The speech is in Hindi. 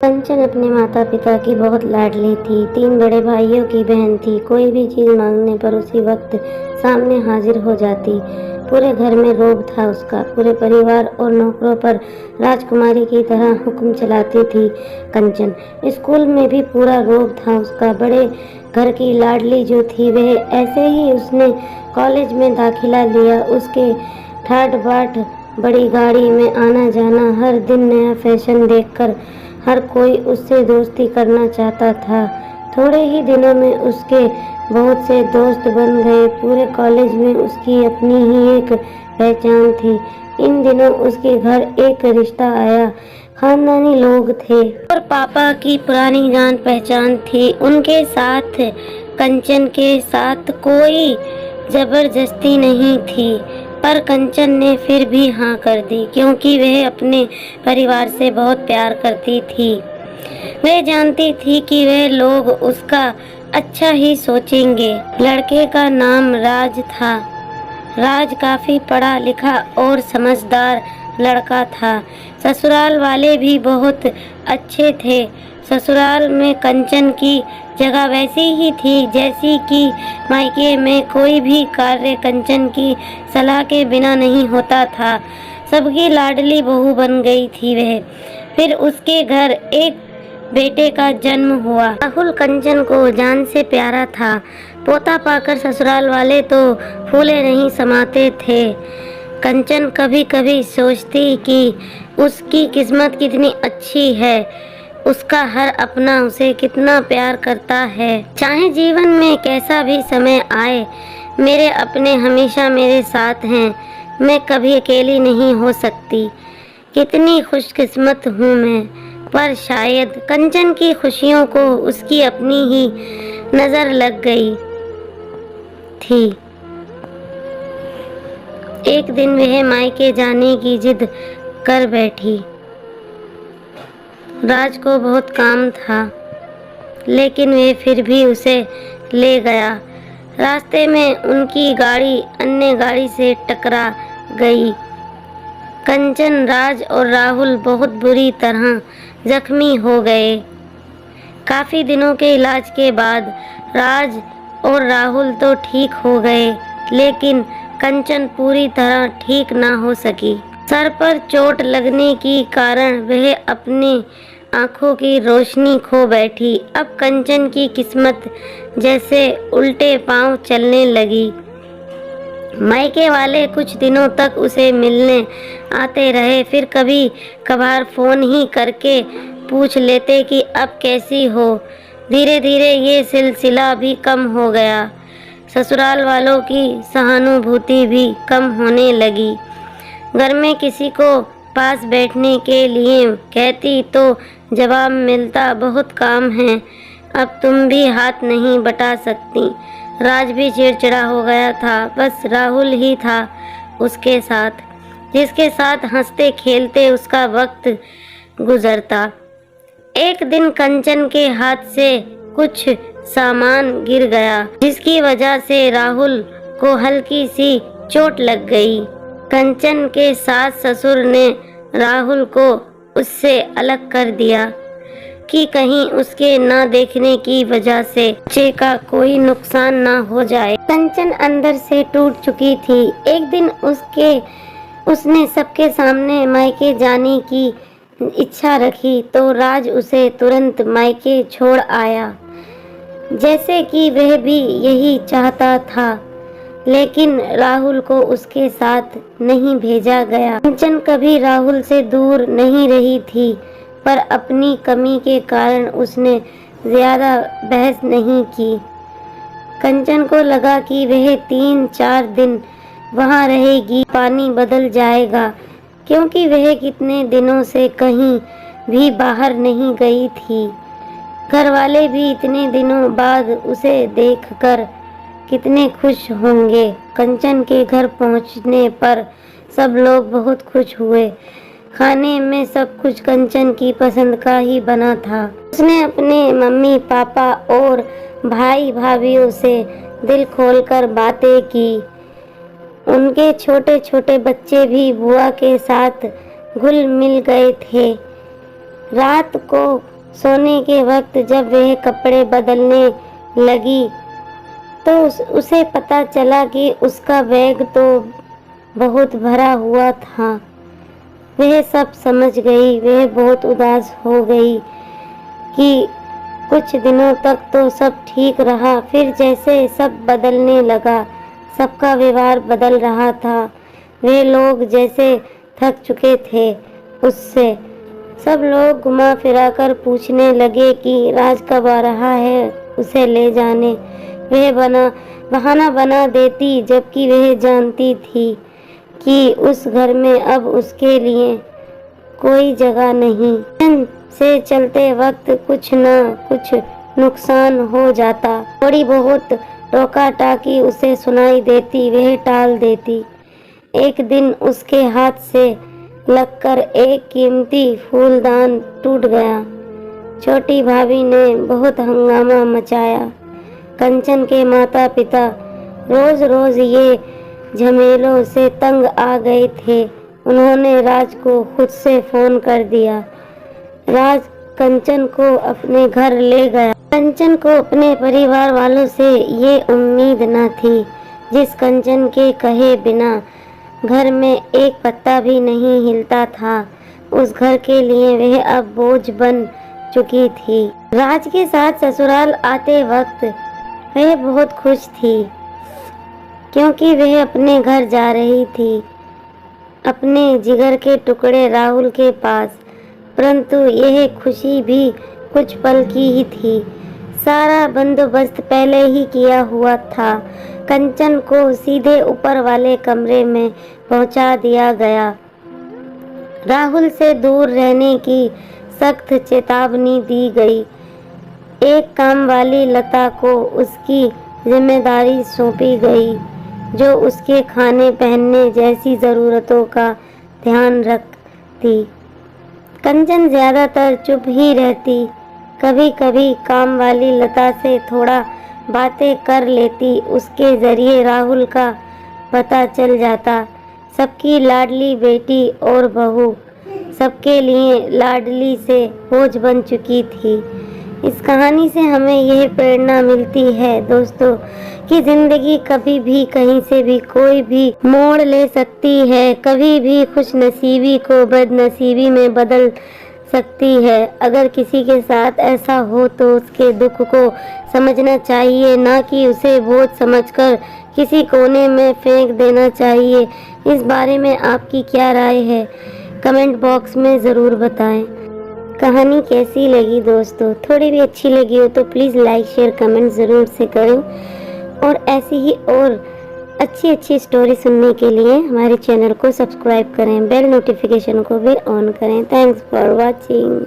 कंचन अपने माता पिता की बहुत लाडली थी। 3 बड़े भाइयों की बहन थी। कोई भी चीज मांगने पर उसी वक्त सामने हाजिर हो जाती। पूरे घर में रोब था उसका। पूरे परिवार और नौकरों पर राजकुमारी की तरह हुक्म चलाती थी कंचन। स्कूल में भी पूरा रोब था उसका। बड़े घर की लाडली जो थी वह ऐसे ही उसने कॉलेज में दाखिला लिया। उसके ठाट बाट बड़ी गाड़ी में आना जाना, हर दिन नया फैशन देखकर हर कोई उससे दोस्ती करना चाहता था। थोड़े ही दिनों में उसके बहुत से दोस्त बन गए। पूरे कॉलेज में उसकी अपनी ही एक पहचान थी। इन दिनों उसके घर एक रिश्ता आया। खानदानी लोग थे और पापा की पुरानी जान पहचान थी। उनके साथ कंचन के साथ कोई जबरदस्ती नहीं थी, पर कंचन ने फिर भी हाँ कर दी, क्योंकि वह अपने परिवार से बहुत प्यार करती थी। वह जानती थी कि वह लोग उसका अच्छा ही सोचेंगे। लड़के का नाम राज था। राज काफी पढ़ा लिखा और समझदार लड़का था। ससुराल वाले भी बहुत अच्छे थे। ससुराल में कंचन की जगह वैसी ही थी जैसी कि मायके में कोई भी कार्य कंचन की सलाह के बिना नहीं होता था। सबकी लाडली बहू बन गई थी वह। फिर उसके घर एक बेटे का जन्म हुआ। राहुल कंचन को जान से प्यारा था। पोता पाकर ससुराल वाले तो फूले नहीं समाते थे। कंचन कभी कभी सोचती कि उसकी किस्मत कितनी अच्छी है। उसका हर अपना उसे कितना प्यार करता है। चाहे जीवन में कैसा भी समय आए, मेरे अपने हमेशा मेरे साथ हैं। मैं कभी अकेली नहीं हो सकती। कितनी खुशकिस्मत हूँ मैं। पर शायद कंचन की खुशियों को उसकी अपनी ही नजर लग गई थी। एक दिन वह मायके जाने की जिद कर बैठी। राज को बहुत काम था, लेकिन वे फिर भी उसे ले गया। रास्ते में उनकी गाड़ी अन्य गाड़ी से टकरा गई। कंचन, राज और राहुल बहुत बुरी तरह जख्मी हो गए। काफी दिनों के इलाज के बाद राज और राहुल तो ठीक हो गए, लेकिन कंचन पूरी तरह ठीक ना हो सकी। सर पर चोट लगने के कारण वह अपनी आंखों की रोशनी खो बैठी। अब कंचन की किस्मत जैसे उल्टे पांव चलने लगी। मायके वाले कुछ दिनों तक उसे मिलने आते रहे, फिर कभी कभार फोन ही करके पूछ लेते कि अब कैसी हो। धीरे धीरे ये सिलसिला भी कम हो गया। ससुराल वालों की सहानुभूति भी कम होने लगी। घर में किसी को पास बैठने के लिए कहती तो जवाब मिलता, बहुत काम है, अब तुम भी हाथ नहीं बटा सकती। राज भी चिड़चिड़ा हो गया था। बस राहुल ही था उसके साथ, जिसके साथ हंसते खेलते उसका वक्त गुजरता। एक दिन कंचन के हाथ से कुछ सामान गिर गया, जिसकी वजह से राहुल को हल्की सी चोट लग गई। कंचन के सास ससुर ने राहुल को उससे अलग कर दिया कि कहीं उसके न देखने की वजह से बच्चे का कोई नुकसान न हो जाए। कंचन अंदर से टूट चुकी थी। एक दिन उसने सबके सामने मायके जाने की इच्छा रखी तो राज उसे तुरंत मायके छोड़ आया, जैसे कि वह भी यही चाहता था। लेकिन राहुल को उसके साथ नहीं भेजा गया। कंचन कभी राहुल से दूर नहीं रही थी, पर अपनी कमी के कारण उसने ज्यादा बहस नहीं की। कंचन को लगा कि वह 3-4 दिन वहां रहेगी, पानी बदल जाएगा, क्योंकि वह कितने दिनों से कहीं भी बाहर नहीं गई थी। घर वाले भी इतने दिनों बाद उसे देखकर कितने खुश होंगे। कंचन के घर पहुंचने पर सब लोग बहुत खुश हुए। खाने में सब कुछ कंचन की पसंद का ही बना था। उसने अपने मम्मी पापा और भाई भाभीयों से दिल खोलकर बातें की। उनके छोटे छोटे बच्चे भी बुआ के साथ घुल मिल गए थे। रात को सोने के वक्त जब वह कपड़े बदलने लगी तो उसे पता चला कि उसका बैग तो बहुत भरा हुआ था। वह सब समझ गई। वह बहुत उदास हो गई कि कुछ दिनों तक तो सब ठीक रहा, फिर जैसे सब बदलने लगा, सबका व्यवहार बदल रहा था। वे लोग जैसे थक चुके थे उससे। सब लोग घुमा फिरा कर पूछने लगे कि राज कब आ रहा है उसे ले जाने। वह बहाना बना देती, जबकि वह जानती थी कि उस घर में अब उसके लिए कोई जगह नहीं। ट्रेन से चलते वक्त कुछ न कुछ नुकसान हो जाता। थोड़ी बहुत टोका टाकी उसे सुनाई देती, वह टाल देती। एक दिन उसके हाथ से लगकर एक कीमती फूलदान टूट गया। छोटी भाभी ने बहुत हंगामा मचाया। कंचन के माता पिता रोज रोज ये झमेलों से तंग आ गए थे। उन्होंने राज को खुद से फोन कर दिया। राज कंचन को अपने घर ले गया। कंचन को अपने परिवार वालों से ये उम्मीद न थी। जिस कंचन के कहे बिना घर में एक पत्ता भी नहीं हिलता था, उस घर के लिए वह अब बोझ बन चुकी थी। राज के साथ ससुराल आते वक्त वह बहुत खुश थी, क्योंकि वह अपने घर जा रही थी, अपने जिगर के टुकड़े राहुल के पास। परंतु यह खुशी भी कुछ पल की ही थी। सारा बंदोबस्त पहले ही किया हुआ था। कंचन को सीधे ऊपर वाले कमरे में पहुंचा दिया गया। राहुल से दूर रहने की सख्त चेतावनी दी गई। एक काम वाली लता को उसकी जिम्मेदारी सौंपी गई, जो उसके खाने पहनने जैसी ज़रूरतों का ध्यान रखती। कंचन ज़्यादातर चुप ही रहती। कभी कभी काम वाली लता से थोड़ा बातें कर लेती। उसके ज़रिए राहुल का पता चल जाता। सबकी लाडली बेटी और बहू सबके लिए लाडली से बोझ बन चुकी थी। इस कहानी से हमें यह प्रेरणा मिलती है दोस्तों कि ज़िंदगी कभी भी कहीं से भी कोई भी मोड़ ले सकती है। कभी भी खुशनसीबी को बदनसीबी में बदल सकती है। अगर किसी के साथ ऐसा हो तो उसके दुख को समझना चाहिए, ना कि उसे बोझ समझकर किसी कोने में फेंक देना चाहिए। इस बारे में आपकी क्या राय है, कमेंट बॉक्स में ज़रूर बताएं। कहानी कैसी लगी दोस्तों? थोड़ी भी अच्छी लगी हो तो प्लीज़ लाइक शेयर कमेंट ज़रूर से करें। और ऐसी ही और अच्छी स्टोरी सुनने के लिए हमारे चैनल को सब्सक्राइब करें, बेल नोटिफिकेशन को भी ऑन करें। Thanks for watching.